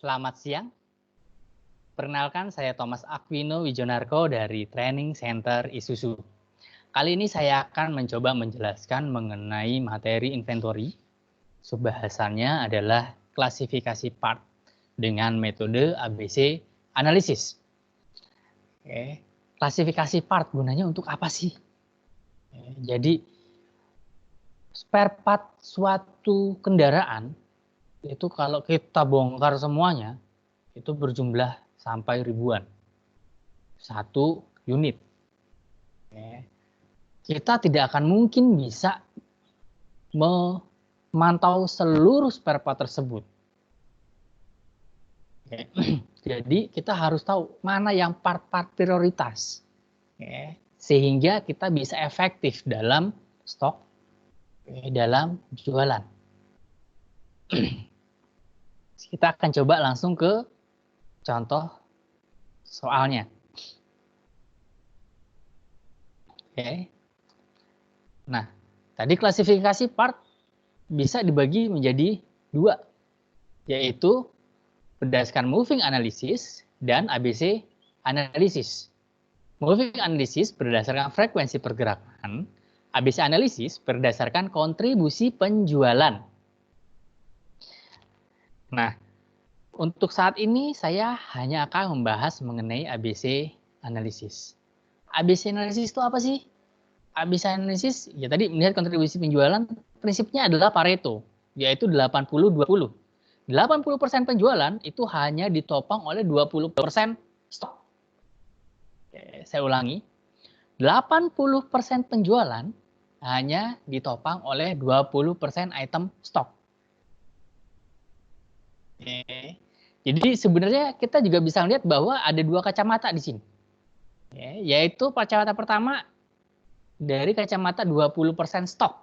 Selamat siang. Perkenalkan, saya Thomas Aquino Wijonarko dari Training Center Isuzu. Kali ini saya akan mencoba menjelaskan mengenai materi inventory. Bahasannya adalah klasifikasi part dengan metode ABC analisis. Oke. Klasifikasi part gunanya untuk apa sih? Jadi spare part suatu kendaraan itu kalau kita bongkar semuanya itu berjumlah sampai ribuan. Satu unit. Kita tidak akan mungkin bisa memantau seluruh spare part tersebut. Jadi kita harus tahu mana yang part-part prioritas. Sehingga kita bisa efektif dalam stok, dalam jualan. Kita akan coba langsung ke contoh soalnya. Nah, tadi klasifikasi part bisa dibagi menjadi dua, yaitu berdasarkan moving analysis dan ABC analysis. Moving analysis berdasarkan frekuensi pergerakan, ABC analysis berdasarkan kontribusi penjualan. Nah, untuk saat ini saya hanya akan membahas mengenai ABC analysis. ABC analysis itu apa sih? ABC analysis ya tadi melihat kontribusi penjualan, prinsipnya adalah Pareto, yaitu 80-20. 80% penjualan itu hanya ditopang oleh 20% stok. Oke, saya ulangi. 80% penjualan hanya ditopang oleh 20% item stok. Oke. Jadi sebenarnya kita juga bisa lihat bahwa ada dua kacamata di sini. Yaitu kacamata pertama dari kacamata 20% stok.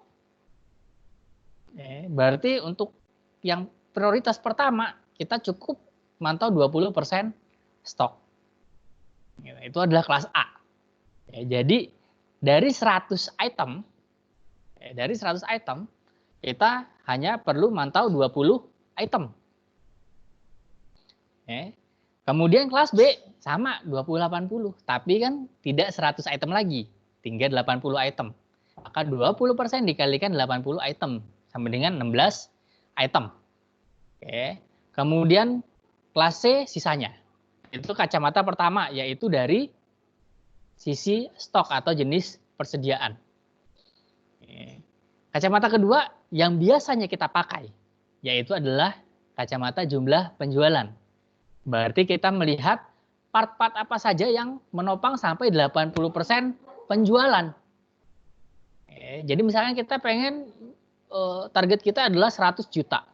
Berarti untuk yang prioritas pertama kita cukup mantau 20% stok. Itu adalah kelas A. Jadi dari 100 item, kita hanya perlu mantau 20 item. Kemudian kelas B sama 20-80, tapi kan tidak 100 item lagi, tinggal 80 item. Maka 20% dikalikan 80 item sama dengan 16 item. Kemudian kelas C sisanya. Itu kacamata pertama, yaitu dari sisi stok atau jenis persediaan. Kacamata kedua yang biasanya kita pakai, yaitu adalah kacamata jumlah penjualan. Berarti kita melihat part-part apa saja yang menopang sampai 80% penjualan. Jadi misalnya kita pengen target kita adalah 100 juta.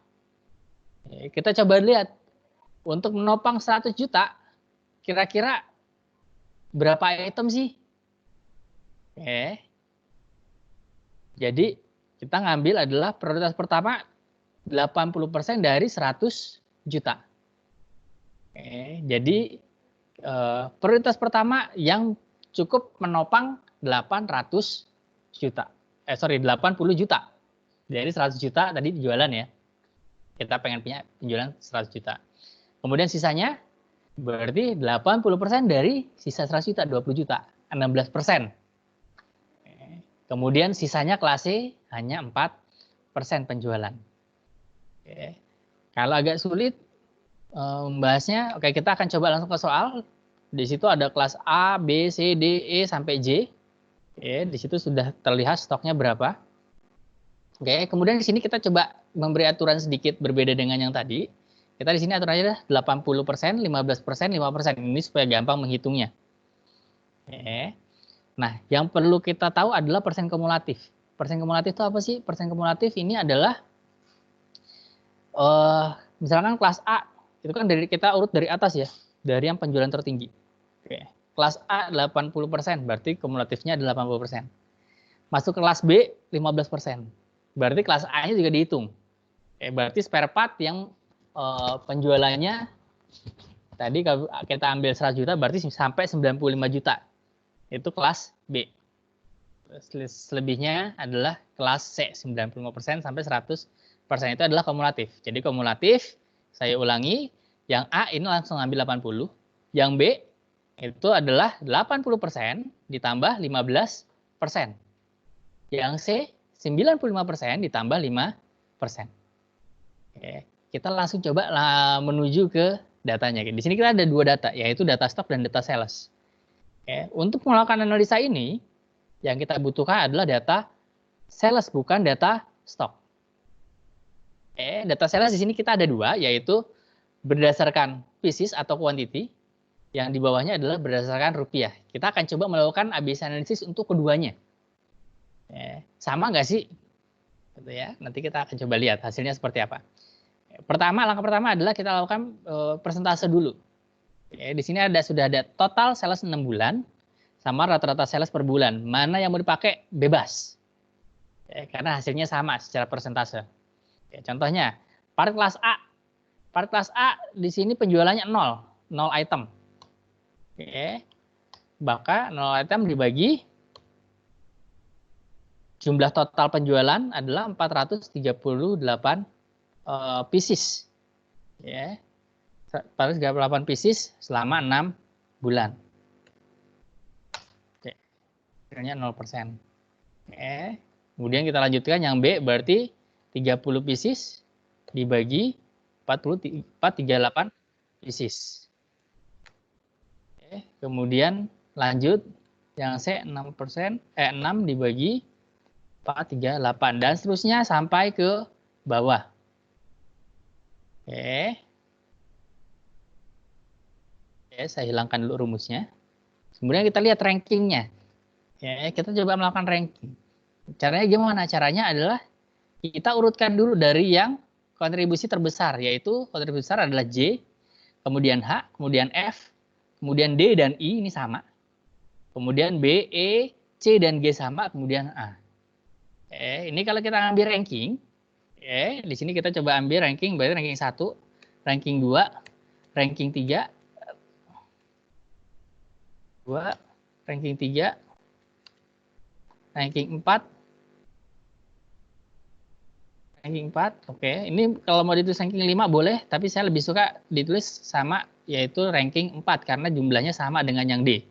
Kita coba lihat untuk menopang 100 juta kira-kira berapa item sih? Jadi kita ngambil adalah prioritas pertama 80% dari 100 juta. Jadi prioritas pertama yang cukup menopang 800 juta. 80 juta. Dari 100 juta tadi jualan ya. Kita pengen punya penjualan 100 juta. Kemudian sisanya berarti 80% dari sisa 100 juta, 20 juta, 16%. Kemudian sisanya kelas C hanya 4% penjualan. Kalau agak sulit membahasnya, oke kita akan coba langsung ke soal. Di situ ada kelas A, B, C, D, E sampai J. Di situ sudah terlihat stoknya berapa. Kemudian di sini kita coba memberi aturan sedikit berbeda dengan yang tadi. Kita di sini aturannya adalah 80%, 15%, 5%. Ini supaya gampang menghitungnya. Nah, yang perlu kita tahu adalah persen kumulatif. Persen kumulatif itu apa sih? Persen kumulatif ini adalah misalkan kelas A itu kan dari kita urut dari atas ya, dari yang penjualan tertinggi. Kelas A 80%, berarti kumulatifnya adalah 80%. Masuk ke kelas B 15%. Berarti kelas A-nya juga dihitung. Berarti spare part yang penjualannya tadi kalau kita ambil 100 juta berarti sampai 95 juta. Itu kelas B. Selebihnya adalah kelas C 95% sampai 100%. Itu adalah kumulatif. Jadi kumulatif, saya ulangi, Yang A ini langsung ambil 80. Yang B itu adalah 80% ditambah 15%. Yang C 95% ditambah 5%. Oke, kita langsung coba menuju ke datanya. Di sini kita ada dua data, yaitu data stok dan data sales. Oke, untuk melakukan analisa ini, yang kita butuhkan adalah data sales, bukan data stok. Data sales di sini kita ada dua, yaitu berdasarkan pieces atau quantity, yang di bawahnya adalah berdasarkan rupiah. Kita akan coba melakukan ABC analysis untuk keduanya. Sama nggak sih? Gitu ya. Nanti kita akan coba lihat hasilnya seperti apa. Langkah pertama adalah kita lakukan persentase dulu. Di sini sudah ada total sales 6 bulan sama rata-rata sales per bulan. Mana yang mau dipakai? Bebas. Karena hasilnya sama secara persentase. Contohnya, part kelas A. Part kelas A di sini penjualannya 0 item. Maka 0 item dibagi jumlah total penjualan adalah 438 pieces. 438 pieces selama 6 bulan. Hasilnya 0%. Kemudian kita lanjutkan yang B, berarti 30 pieces dibagi 438 pieces. Kemudian lanjut yang C 6%, 6 dibagi 438 dan seterusnya sampai ke bawah. Saya hilangkan dulu rumusnya. Kemudian kita lihat rankingnya. Kita coba melakukan ranking. Caranya gimana? Caranya adalah kita urutkan dulu dari yang kontribusi terbesar, yaitu kontribusi besar adalah J, kemudian H, kemudian F, kemudian D dan I ini sama. Kemudian B, E, C dan G sama, kemudian A. Ini kalau kita ambil ranking, di sini kita coba ambil ranking, berarti ranking 1, ranking 2, ranking 3, ranking 3, ranking 4, ranking 4. Oke, ini kalau mau ditulis ranking 5 boleh, tapi saya lebih suka ditulis sama, yaitu ranking 4 karena jumlahnya sama dengan yang D.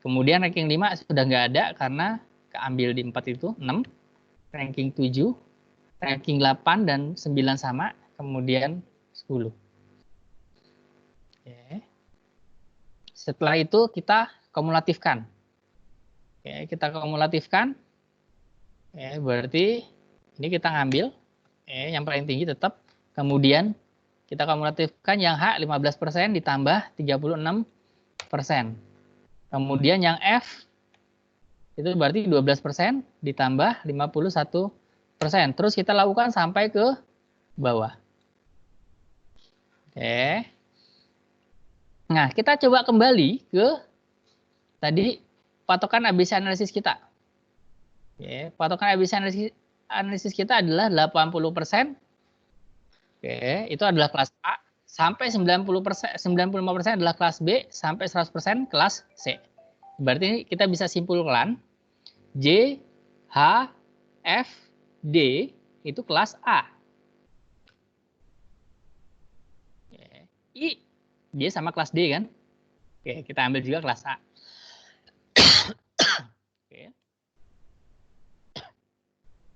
Kemudian ranking 5 sudah nggak ada karena keambil di 4 itu 6, ranking 7, ranking 8 dan 9 sama, kemudian 10. Setelah itu kita kumulatifkan. Kita kumulatifkan, berarti ini kita ngambil yang paling tinggi tetap, kemudian kita kumulatifkan yang H 15% ditambah 36%. Kemudian yang F itu berarti 12% ditambah 51%. Terus kita lakukan sampai ke bawah. Nah, kita coba kembali ke tadi patokan ABC analisis kita. Patokan ABC analisis kita adalah 80%. Itu adalah kelas A. Sampai 90%, 95% adalah kelas B, sampai 100% kelas C. Berarti kita bisa simpulkan J, H, F, D itu kelas A. I, dia sama kelas D kan? Kita ambil juga kelas A.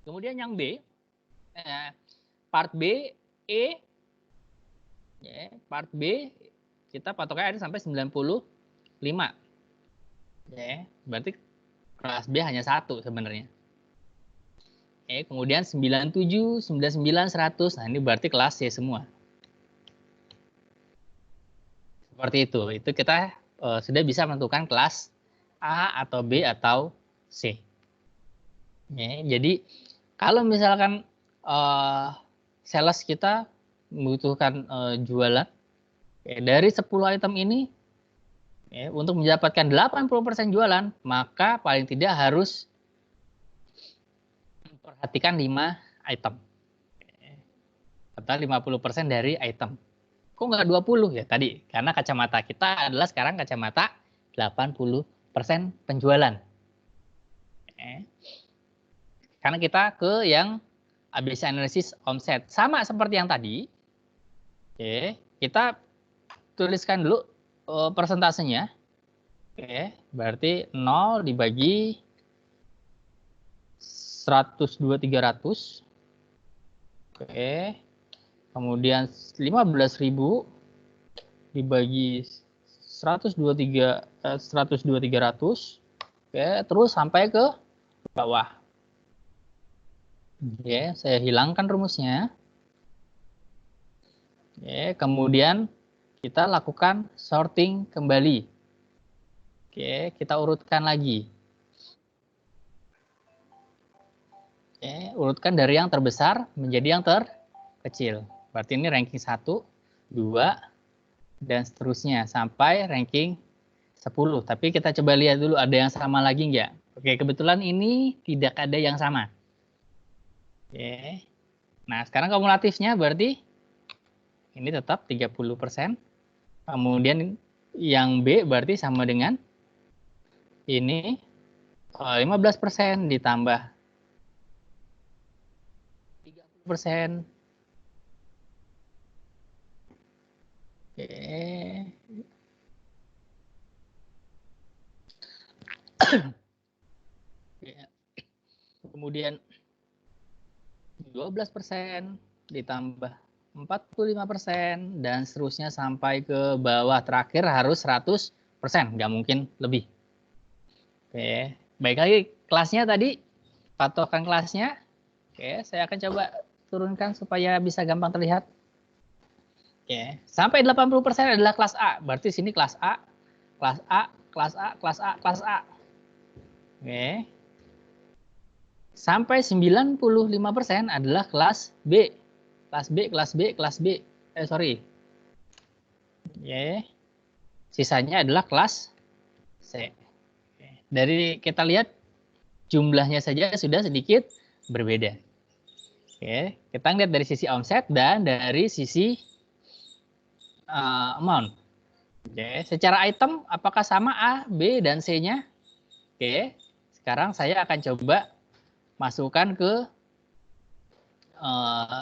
Kemudian yang B, part B, E, part B kita patokannya ada sampai 95. Berarti kelas B hanya 1 sebenarnya. Kemudian 97, 99, 100. Nah, ini berarti kelas C semua. Seperti itu. Itu kita sudah bisa menentukan kelas A atau B atau C. Jadi kalau misalkan sales kita membutuhkan jualan dari 10 item ini, untuk mendapatkan 80% jualan, maka paling tidak harus memperhatikan 5 item. Atau 50% dari item. Kok nggak 20 ya tadi? Karena kacamata kita adalah sekarang kacamata 80% penjualan. Karena kita ke yang ABC analisis omset. Sama seperti yang tadi, Oke, kita tuliskan dulu persentasenya. Oke, berarti 0 dibagi 102.300. Oke. Kemudian 15.000 dibagi 102.300. Oke, terus sampai ke bawah. Oke, saya hilangkan rumusnya. Oke, kemudian kita lakukan sorting kembali. Oke, kita urutkan lagi. Oke, urutkan dari yang terbesar menjadi yang terkecil. Berarti ini ranking 1, 2, dan seterusnya sampai ranking 10. Tapi kita coba lihat dulu ada yang sama lagi nggak? Oke, kebetulan ini tidak ada yang sama. Oke. Nah, sekarang kumulatifnya berarti ini tetap 30%. Kemudian yang B berarti sama dengan ini 15% ditambah 30%. Oke. Kemudian 12% ditambah 45% dan seterusnya sampai ke bawah, terakhir harus 100%, nggak mungkin lebih. Oke, baik lagi kelasnya tadi, patokan kelasnya. Oke, saya akan coba turunkan supaya bisa gampang terlihat. Oke, sampai 80% adalah kelas A, berarti sini kelas A, kelas A, kelas A, kelas A, kelas A. Oke. Sampai 95% adalah kelas B. Kelas B, kelas B, kelas B. Sorry. Oke. Sisanya adalah kelas C. Dari kita lihat jumlahnya saja sudah sedikit berbeda. Oke, kita lihat dari sisi omset dan dari sisi amount. Oke, secara item apakah sama A, B, dan C-nya? Oke, sekarang saya akan coba masukkan ke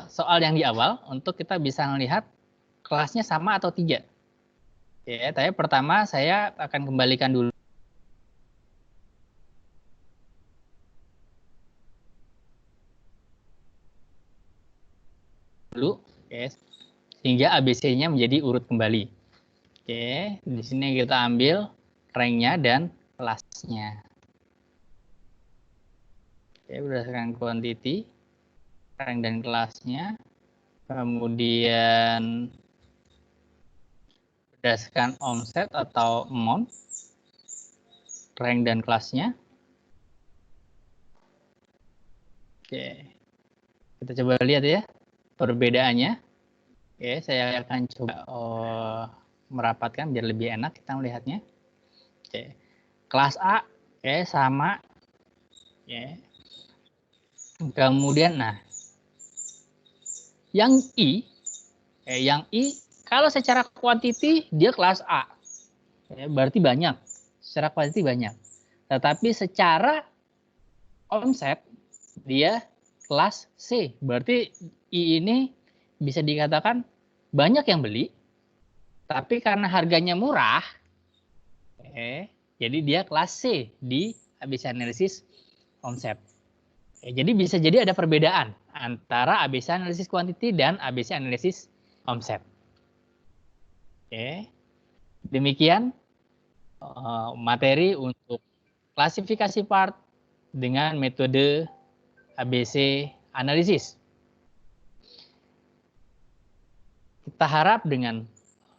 soal yang di awal untuk kita bisa melihat kelasnya sama atau tidak. Ya, tapi pertama saya akan kembalikan dulu. Oke, sehingga ABC-nya menjadi urut kembali. Oke, di sini kita ambil rank-nya dan kelasnya. Oke, berdasarkan quantity, rank dan kelasnya. Kemudian berdasarkan omset atau amount, rank dan kelasnya. Oke, kita coba lihat ya perbedaannya. Oke, saya akan coba merapatkan biar lebih enak kita melihatnya. Oke, kelas A, oke, sama. Oke. Kemudian, nah, yang I, kalau secara quantity dia kelas A, berarti banyak. Secara quantity banyak. Tetapi secara omset dia kelas C, berarti I ini bisa dikatakan banyak yang beli, tapi karena harganya murah, jadi dia kelas C di ABC analisis omset. Jadi bisa jadi ada perbedaan antara ABC analisis quantity dan ABC analisis omset. Demikian materi untuk klasifikasi part dengan metode ABC analisis. Kita harap dengan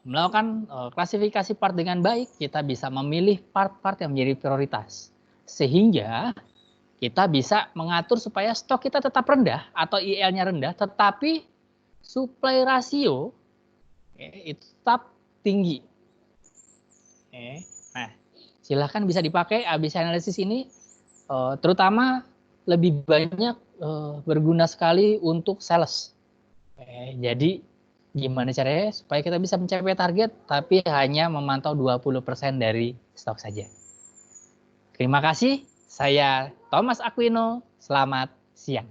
melakukan klasifikasi part dengan baik, kita bisa memilih part-part yang menjadi prioritas. Sehingga kita bisa mengatur supaya stok kita tetap rendah atau IL-nya rendah, tetapi supply rasio itu tetap tinggi. Nah, silahkan bisa dipakai ABC analisis ini, terutama lebih banyak berguna sekali untuk sales. Jadi gimana caranya supaya kita bisa mencapai target tapi hanya memantau 20% dari stok saja. Terima kasih, saya Thomas Aquino, selamat siang.